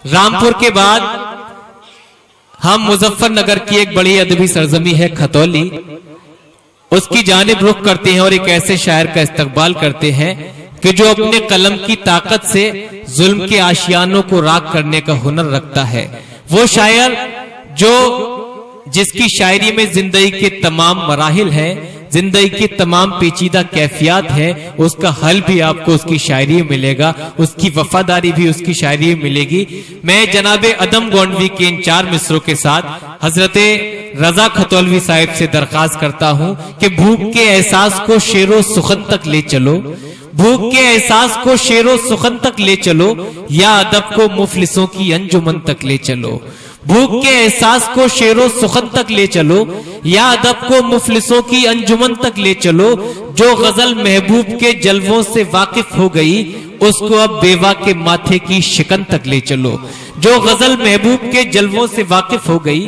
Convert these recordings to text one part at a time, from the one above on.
रामपुर के बाद हम मुजफ्फरनगर की एक बड़ी अदबी सरजमी है खतौली, उसकी जानिब रुख करते हैं और एक ऐसे शायर का इस्तकबाल करते हैं कि जो अपने कलम की ताकत से जुल्म के आशियानों को राख करने का हुनर रखता है। वो शायर जो जिसकी शायरी में जिंदगी के तमाम मराहिल हैं, जिंदगी की तमाम पेचीदा कैफियत है, उसका हल भी आपको उसकी शायरी में मिलेगा, उसकी वफादारी भी उसकी शायरी में मिलेगी। मैं जनाबे अदम गोंडवी के इन 4 मिसरों के साथ हजरते रजा खतौलवी साहिब से दरखास्त करता हूं कि भूख के एहसास को शेरो सुखन तक ले चलो, भूख के एहसास को शेरो सुखन तक ले चलो, या अदब को मुफलिसों की अंजुमन तक ले चलो। भूख के एहसास को शेरो सुखन तक ले चलो, या अदब को मुफलिसों की अंजुमन तक ले चलो। जो गजल महबूब के जलवों से वाकिफ हो गई, उसको अब बेवा के माथे की शिकन तक ले चलो। जो गजल महबूब के जलवों से वाकिफ हो गई,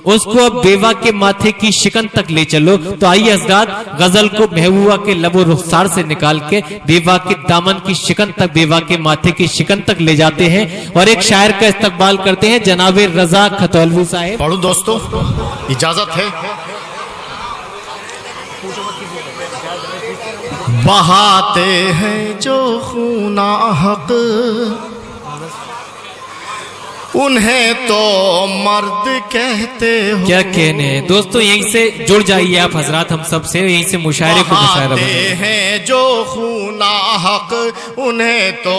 उसको अब बेवा के माथे की शिकन तक ले चलो। तो आइए हज़रात गजल को महबूबा के लबो रुखसार से निकाल के बेवा के दामन की शिकन तक, बेवा के माथे की शिकन तक ले जाते हैं और एक शायर का इस्तकबाल करते हैं जनाबे रजा खतौलवी साहिब। पढ़ूं दोस्तों, इजाजत है। बहाते हैं जो खूना हक, उन्हें तो मर्द कहते हो। क्या कहने हैं दोस्तों, यहीं से जुड़ जाइए आप हजरात, हम सब से यहीं से मुशायरे को मुशायरा हैं जो खूना हक, उन्हें तो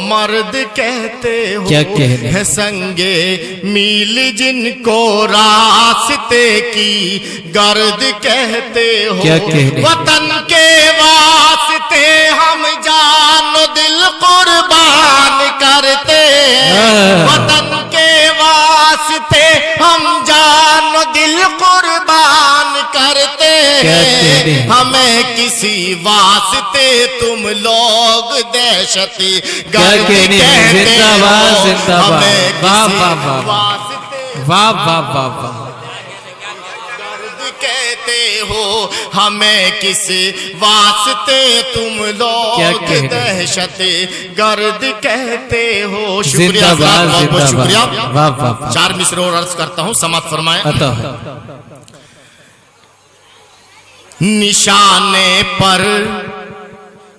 मर्द कहते हो। क्या कहने है संगे मील जिनको रास्ते की गर्द कहते हो। क्या कहने वतन के वास्ते हम जानो दिल कुर्बान करते हैं। वतन के वास्ते हम जानो दिल कुर्बान करते हैं। हमें किसी वास्ते तुम लोग दहशती गर्द कहते हैं। जिंदाबाद जिंदाबाद, वाह वाह वाह वाह वाह वाह वाह, कहते हो हमें किस वास्ते तुम लोग दहशत गर्द कहते हो। शुक्रिया, बहुत बहुत शुक्रिया। 4 मिसरे और अर्ज करता हूँ, समाप्त फरमाएं। निशाने पर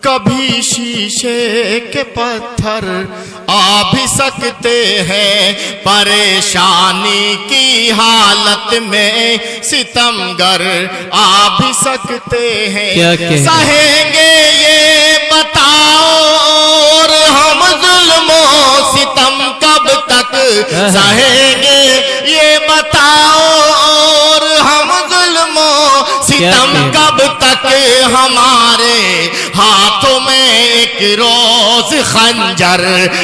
कभी शीशे के पत्थर आ भी सकते हैं, परेशानी की हालत में सितमगर आ भी सकते हैं। सहेंगे ये बताओ और हम जुल्मों सितम कब तक सहेंगे, ये बताओ और हम जुल्मों सितम कब तक। हमारे हाथों में एक रोज खंजर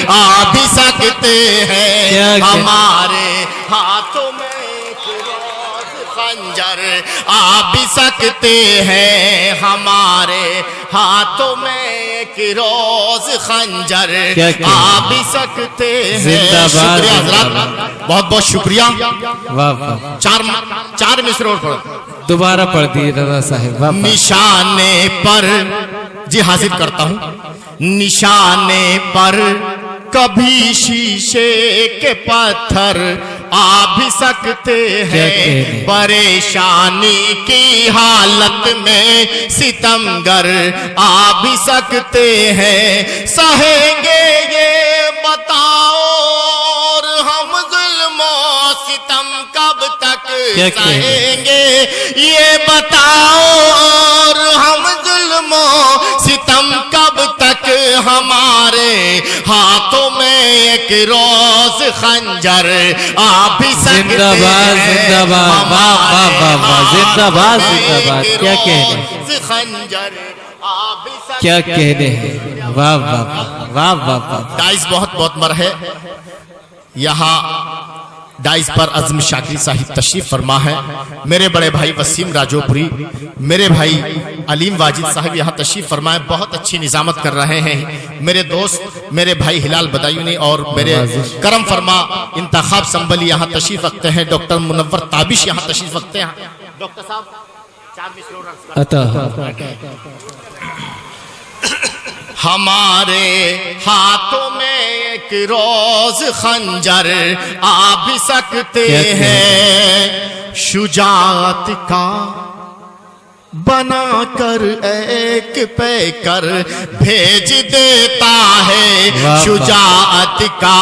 आ भी सकते हैं। हमारे हाथों में एक रोज खंजर आ भी सकते हैं। हमारे हाथों में एक रोज खंजर आ भी सकते हैं। शुक्रिया हज़रात, बहुत बहुत शुक्रिया। 4 मिसरे और पढ़ो, दोबारा पढ़ दिए रजा साहिब। निशाने पर, जी हाजिर करता हूं। निशाने पर कभी शीशे के पत्थर आ भी सकते हैं, परेशानी की हालत में सितमगर आ भी सकते हैं। सहेंगे ये बताओ और हम जुल्मों सितम कब तक सहेंगे, ये बताओ और हम जुल्मों सितम कब तक। हमारे हाथों में एक रोज खंजर आ भी सकते हैं। जिंदाबाद, वाह वाह वाह वाह, जिंदाबाद जिंदाबाद। क्या कहने खंजर आ भी सकते, क्या कहने हैं, वाह वाह वाह वाह वाह। डाइस बहुत बहुत मर है यहाँ। डाइस पर अज़म शाकिर साहिब तशरीफ फरमा है। मेरे बड़े भाई वसीम राजोपुरी, मेरे भाई अलीम वाजिद साहब यहाँ तशरीफ फरमाए, बहुत अच्छी निजामत कर रहे हैं। मेरे दोस्त मेरे भाई हिलाल बदायूनी और मेरे करम फरमा इंतखाब संबली यहाँ तशरीफ रखते हैं। डॉक्टर मुनव्वर ताबिश यहाँ तशरीफ रखते हैं। डॉक्टर साहब 4 मिसरे हमारे हाथों में एक रोज खंजर आ भी सकते हैं। शुजाअत का बनाकर एक पैकर भेज देता है। शुजाअत का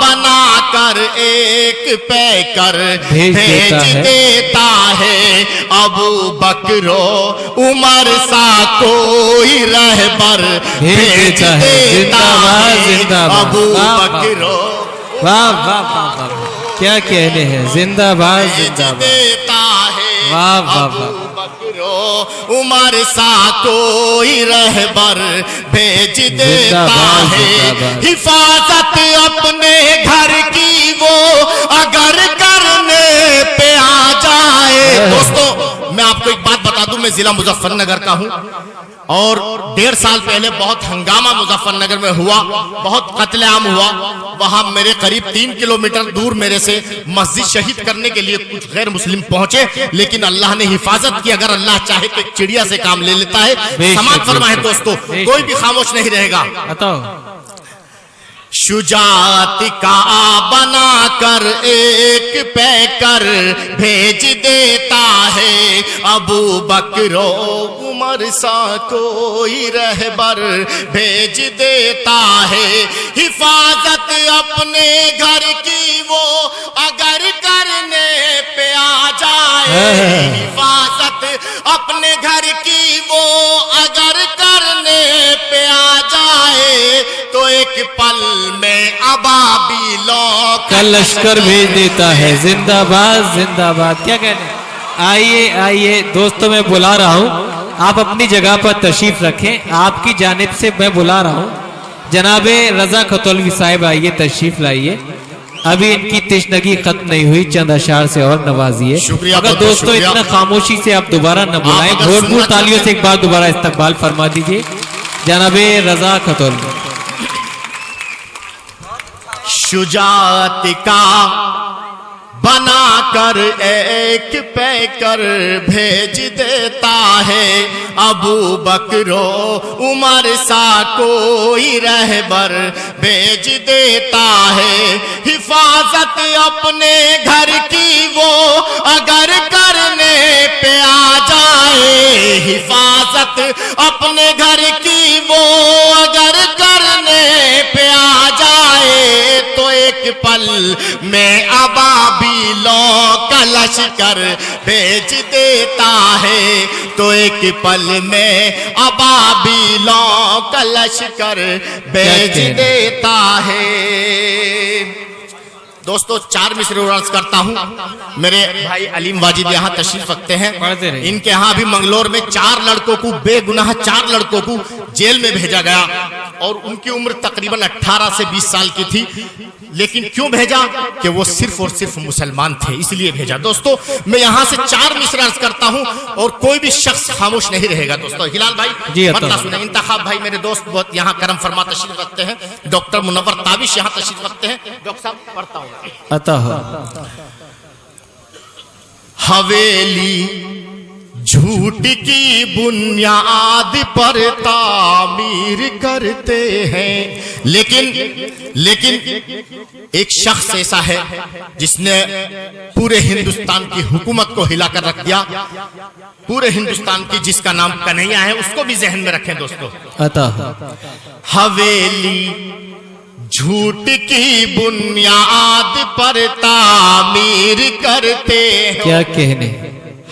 बनाकर एक पैकर भेज देता है। अबू बकरो उमर सा कोई रहबर भेज देता है। अबू बकरो वाह वाह वाह वाह, क्या कहने हैं, जिंदाबाद जिंदाबाद, देता है। वाह वाह वाह, उमर सा कोई रहबर भेज देता है। हिफाजत अपने घर की वो अगर करने पे आ जाए। दोस्तों मैं आपको एक बात बता दूं, मैं जिला मुजफ्फरनगर का हूं और 1.5 साल पहले बहुत हंगामा मुजफ्फरनगर में हुआ, बहुत कत्लेआम हुआ। वहां मेरे करीब 3 किलोमीटर दूर मेरे से मस्जिद शहीद करने के लिए कुछ गैर मुस्लिम पहुंचे, लेकिन अल्लाह ने हिफाजत की। अगर अल्लाह चाहे तो एक चिड़िया से काम ले लेता है। समाज फरमा है दोस्तों, कोई भी खामोश नहीं रहेगा। शुजाअत का बनाकर एक पैकर भेज देता है। अबू बकरो उमर सा कोई रहबर भेज देता है। हिफाजत अपने घर की वो अगर करने पे आ जाए। हिफाजत अपने घर की वो अगर करने पे आ जाए तो एक पल में अबाबिलों का लश्कर भेज देता है। जिंदाबाद जिंदाबाद, क्या कहने। आइए आइए दोस्तों, मैं बुला रहा हूँ, आप अपनी जगह पर तशरीफ रखें। आपकी जानिब से मैं बुला रहा हूँ जनाबे रजा खतौलवी साहिब, आइए तशरीफ लाइए। अभी इनकी तशनगी खत्म नहीं हुई, चंद अशार से और नवाजिए। अगर दोस्तों इतना खामोशी से आप दोबारा न बुलाएं, भरपूर तालियों से एक बार दोबारा इस्तकबाल फरमा दीजिए जनाबे रजा खतौलवी। शुजाअत का बनाकर एक पैकर भेज देता है। अबू बकरो उमर सा कोई रहबर भेज देता है। हिफाजत अपने घर की वो अगर करने पे आ जाए। हिफाजत अपने घर की वो अगर करने पे आ जाए तो एक पल में अबाबिलों का लश्कर भेज देता है। तो एक पल में अबाबिलों का लश्कर भेज देता है। दोस्तों 4 मिसरे अर्ज करता हूं। मेरे भाई अलीम वाजिद यहाँ तशरीफ रखते हैं। इनके यहाँ भी मंगलोर में 4 लड़कों को, बेगुनाह 4 लड़कों को जेल में भेजा गया और उनकी उम्र तकरीबन 18 से 20 साल की थी। लेकिन क्यों भेजा? कि वो सिर्फ और सिर्फ मुसलमान थे, इसलिए भेजा। दोस्तों मैं यहाँ से 4 मिसरे अर्ज करता हूँ और कोई भी शख्स खामोश नहीं रहेगा। दोस्तों हिलाल भाई मत ना सुने। इंतखाब भाई मेरे दोस्त बहुत यहाँ करम फरमा तशरीफ रखते हैं। डॉक्टर मुनव्वर ताबिश यहाँ तशरीफ रखते हैं। डॉक्टर साहब पढ़ता हूँ। हवेली झूठ की बुनियाद पर तामीर करते हैं, लेकिन एक शख्स ऐसा है जिसने पूरे हिंदुस्तान की हुकूमत को हिलाकर रख दिया। पूरे हिंदुस्तान की, जिसका नाम कन्हैया है, उसको भी जहन में रखें दोस्तों। हवेली झूठ की बुनियाद पर तामीर करते हैं। क्या कहने।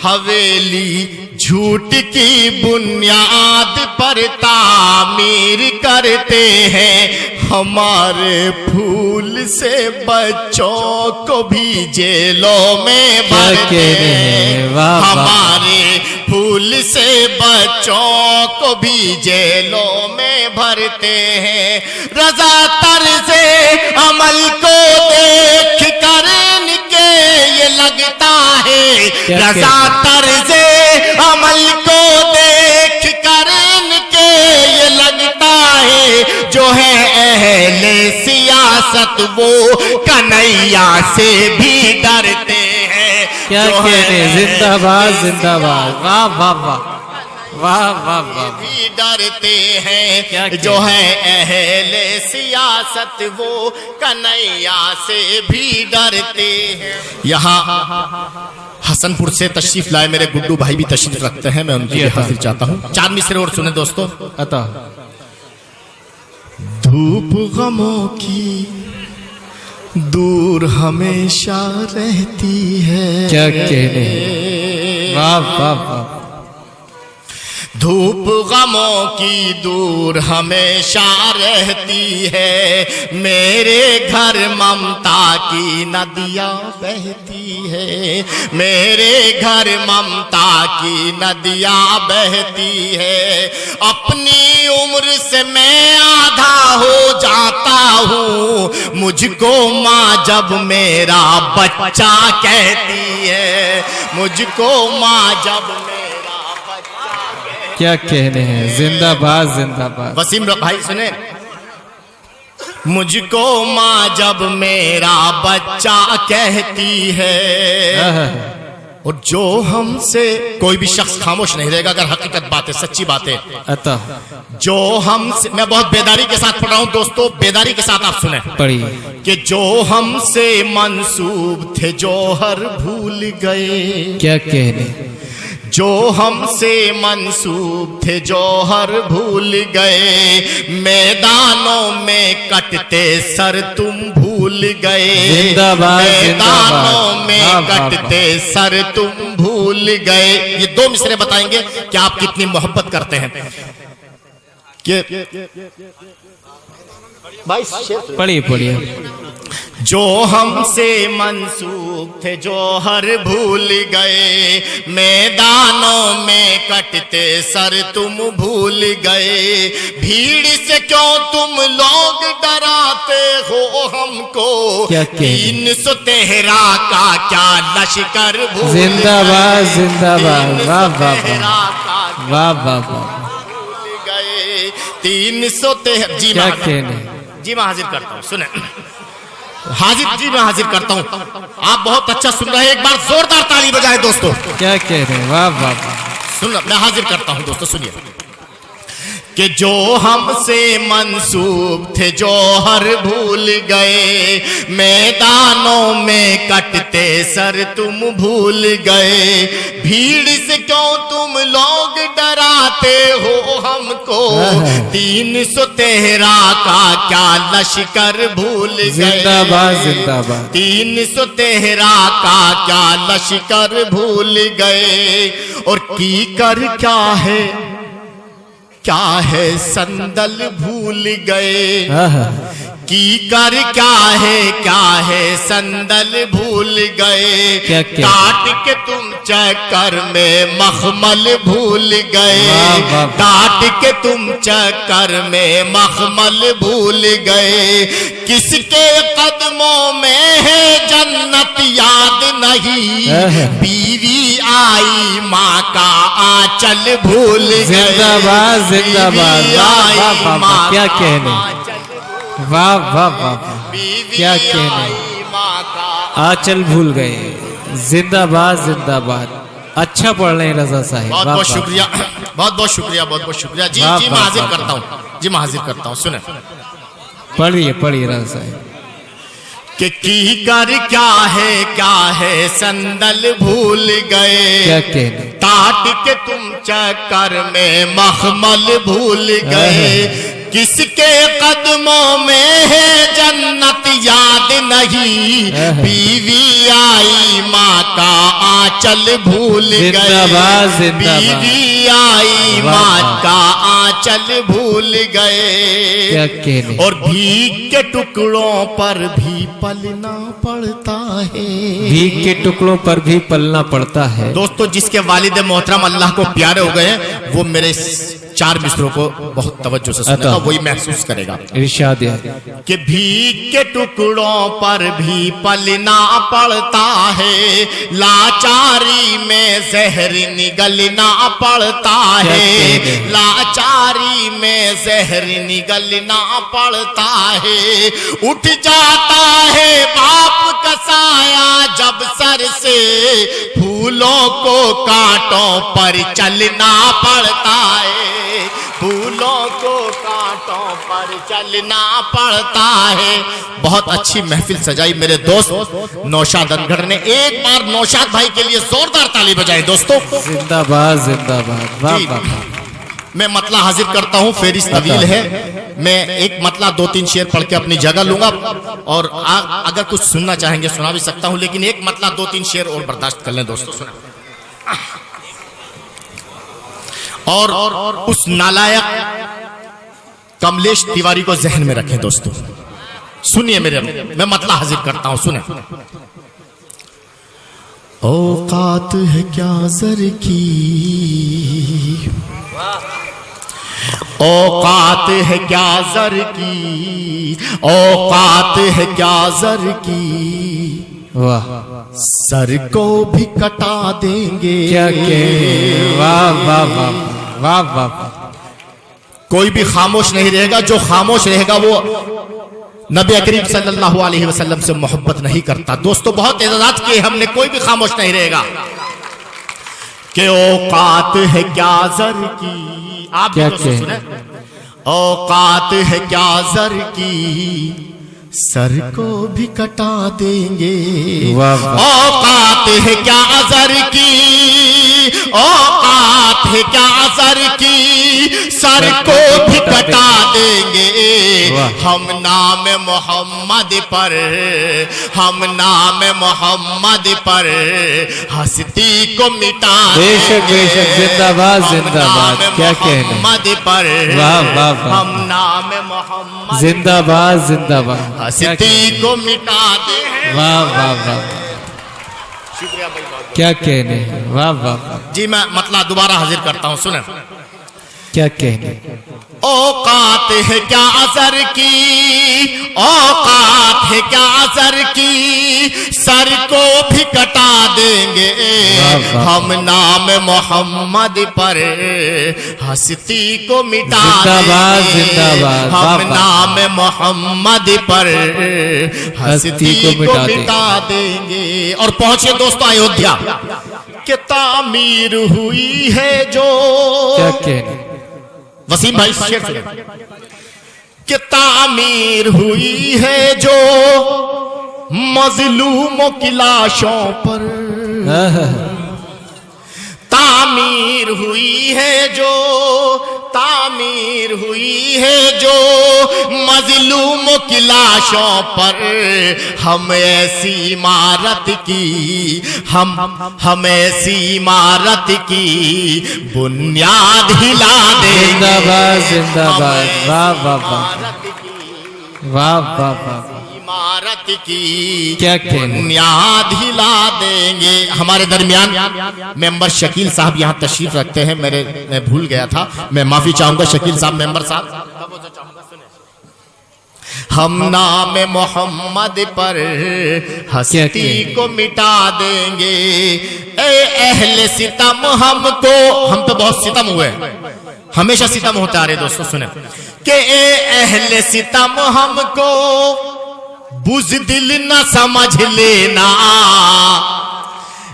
हवेली झूठ की बुनियाद पर तामीर करते हैं। हमारे फूल से बच्चों को भी जेलों में भरते हैं। हमारे फूल से बच्चों को भी जेलों में भरते हैं। रजा तर्ज़े अमल को देख कर इनके ये लगता है। रजा तर्ज़े अमल को देख कर इनके ये लगता है। जो है अहले सियासत वो कन्हैया से भी डरते हैं। क्या कहने। जिंदाबाद जिंदाबाद, वाह वाह वाह वाह वाह वाह। भी डरते हैं क्या जो है अहले सियासत वो कन्हैया से भी डरते हैं। यहाँ हसनपुर से तशरीफ लाए मेरे गुड्डू भाई भी तशरीफ रखते हैं, मैं उनकी हाजिर चाहता हूँ। 4 मिसरे और सुने दोस्तों। अता धूप गमों की दूर हमेशा रहती है। क्या कहने, वाह वाह वाह। धूप गमों की दूर हमेशा रहती है, मेरे घर ममता की नदियाँ बहती है, मेरे घर ममता की नदियाँ बहती है। अपनी उम्र से मैं आधा हो जाता हूँ, मुझको माँ जब मेरा बच्चा कहती है, मुझको माँ जब क्या कहने हैं, जिंदाबाद जिंदाबाद। वसीम भाई सुने, मुझको माँ जब मेरा बच्चा कहती है, और जो हमसे कोई भी शख्स खामोश नहीं रहेगा अगर हकीकत बात है, सच्ची बात है। अतः जो हमसे, मैं बहुत बेदारी के साथ पढ़ रहा हूं दोस्तों, बेदारी के साथ आप सुने पढ़िए कि जो हमसे मंसूब थे जौहर भूल गए। क्या कहने, जो हमसे मंसूब थे जौहर भूल गए, मैदानों में कटते सर तुम भूल गए, मैदानों में कटते सर तुम भूल गए। ये 2 मिसरे बताएंगे कि आप कितनी मोहब्बत करते हैं। पढ़िए पढ़िए। जो हमसे मंसूब थे जौहर भूल गए, मैदानों में कटते सर तुम भूल गए, भीड़ से क्यों तुम लोग डराते हो हमको, 313 का क्या लश्कर भूल। जिंदाबाद जिंदाबाद, वाह वाह वाह वाह वाह। भूल गए 313। जी क्या कहने, जी मैं हाजिर करता हूँ, सुने हाजिर, जी मैं हाजिर करता हूँ। आप बहुत अच्छा सुन रहे हैं, एक बार जोरदार ताली बजाएं दोस्तों। क्या कह रहे हैं, वाह वाह वाह। सुन, मैं हाजिर करता हूँ दोस्तों, सुनिए कि जो हमसे मंसूब थे जौहर भूल गए, मैदानों में कटते सर तुम भूल गए, भीड़ से क्यों तुम लोग डराते हो हमको, 313 का क्या लश्कर भूल गए। जिंदाबाद जिंदाबाद। 313 का क्या लश्कर भूल गए, और कीकर क्या है संदल भूल गए, कीकर क्या है संदल भूल गए, काट के तुम चक्कर में मखमल भूल गए, काट के तुम चक्कर में मखमल भूल गए, किसके कदमों में है जन्नत याद नहीं, बीवी आई माँ का आंचल भूल गए। जिंदाबाद जिंदाबाद, वाह वाह वाह। क्या कहने, वाह वाह वाह, क्या कहने, आंचल भूल गए। जिंदाबाद जिंदाबाद। अच्छा पढ़ रहे हैं रजा साहिब, बहुत बहुत शुक्रिया, बहुत बहुत शुक्रिया, बहुत बहुत शुक्रिया। जी जी मैं हाजिर करता हूँ, जी मैं हाजिर करता हूँ, सुने पढ़िए पढ़िए रजा साहिब। कि कीकर क्या है संदल भूल गए, क्या कहने, काट के तुम चक्कर में मखमल भूल गए, किसके कदमों में है जन्नत याद नहीं, बीवी आई माँ का आंचल भूल गए, बीवी आई माँ का आंचल भूल गए, और भीख के टुकड़ों पर भी पलना पड़ता है, भीख के टुकड़ों पर भी पलना पड़ता है। दोस्तों जिसके वालिद मोहतरम अल्लाह को प्यारे हो गए, वो मेरे 4 मिसरों को बहुत तवज्जो से सुनेगा, वही महसूस करेगा। इरशाद है कि भीख के टुकड़ों पर भी पलना पड़ता है, लाचारी में जहर निगलना पड़ता है, लाचारी में जहर निगलना पड़ता है, उठ जाता है बाप का साया जब सर से, फूल फूलों को कांटों पर चलना पड़ता है, फूलों को कांटों पर चलना पड़ता है। बहुत अच्छी महफिल सजाई मेरे दोस्त नौशाद अनगढ़ ने। एक बार नौशाद भाई के लिए जोरदार ताली बजाएं दोस्तों। जिंदाबाद जिंदाबाद, वाह वाह। मैं मतला हाजिर करता हूं, फेरिस्त तवील है। मैं एक मतला 2-3 शेर पढ़ के अपनी जगह लूंगा और अगर कुछ सुनना चाहेंगे सुना भी सकता हूं, लेकिन एक मतला 2-3 शेर और बर्दाश्त कर लें दोस्तों। सुना और उस नालायक कमलेश तिवारी को जहन में रखें दोस्तों। सुनिए मेरे, मैं मतला हाजिर करता हूं, सुने। औकात है क्या ज़र की, औकात है क्या ज़र की, औकात है क्या ज़र की, वाह। सर को भी कटा देंगे। क्या कह, वाह वाह वाह वाह वाह। कोई भी खामोश नहीं रहेगा, जो खामोश रहेगा वो नबी करीम सल्लल्लाहु अलैहि वसल्लम से मोहब्बत नहीं करता। दोस्तों बहुत इजाजत किए हमने, कोई भी खामोश नहीं रहेगा। कि औकात है क्या ज़र की, आप क्या दोस्तों सुने। औकात है क्या ज़र की, सर को भी कटा देंगे। वाह वाह। औकात है क्या ज़र की, औकात है क्या ज़र की, सर को भी कटा देंगे। हम नाम मोहम्मद पर, हम नाम मोहम्मद पर हस्ती को मिटा देंगे। बेशक बेशक, जिंदाबाद जिंदाबाद, क्या कहना। मोहम्मद पर वाह वाह वाह, हम नाम मोहम्मद जिंदाबाद जिंदाबाद, हस्ती को मिटा दे। वाह वाह वाह, शुक्रिया भाई, बहुत क्या कहने, वाह वाह। जी मैं मतला दोबारा हाजिर करता हूँ, सुने। क्या कहने। औकात है क्या असर की, औकात है क्या असर की, सर को भी कटा देंगे। हम नाम मोहम्मद पर हस्ती को मिटा देंगे। जिंदाबाद, हम नाम मोहम्मद पर हस्ती को मिटा देंगे। और पहुंचे दोस्तों अयोध्या के तामीर हुई है जो, क्या कहने। वसीम भाई शेर सुने। कि तामीर हुई है जो मजलूमों की लाशों पर, तामीर हुई है जो, तामीर हुई है जो मजलूमों की लाशों पर। हम ऐसी इमारत की, हम ऐसी इमारत की बुनियाद हिला देंगे। जिंदाबाद जिंदाबाद, वाह वाह वाह वाह वाह वाह, इमारत की क्या कहने। बुनियाद हिला देंगे। हमारे दरमियान मेंबर शकील साहब यहाँ तशरीफ रखते हैं। मैं भूल गया था, मैं माफी चाहूंगा शकील साहब, मेंबर साहब। हम नाम मोहम्मद पर हस्ती को मिटा देंगे। ए अहले सितम हमको, हम पे बहुत सितम हुए, हमेशा सितम होता आ रहे दोस्तों। सुने कि ए अहले सितम हमको बुज़दिल न समझ लेना,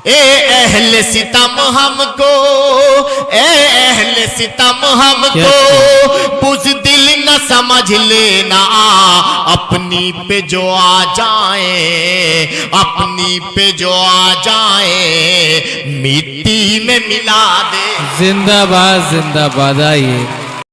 ए अहले सितम हमको, ए अहले सितम हमको बुज़दिल न समझ लेना। अपनी पे जो आ जाए, अपनी पे जो आ जाए मिट्टी में मिला दे। जिंदाबाद जिंदाबाद। आइए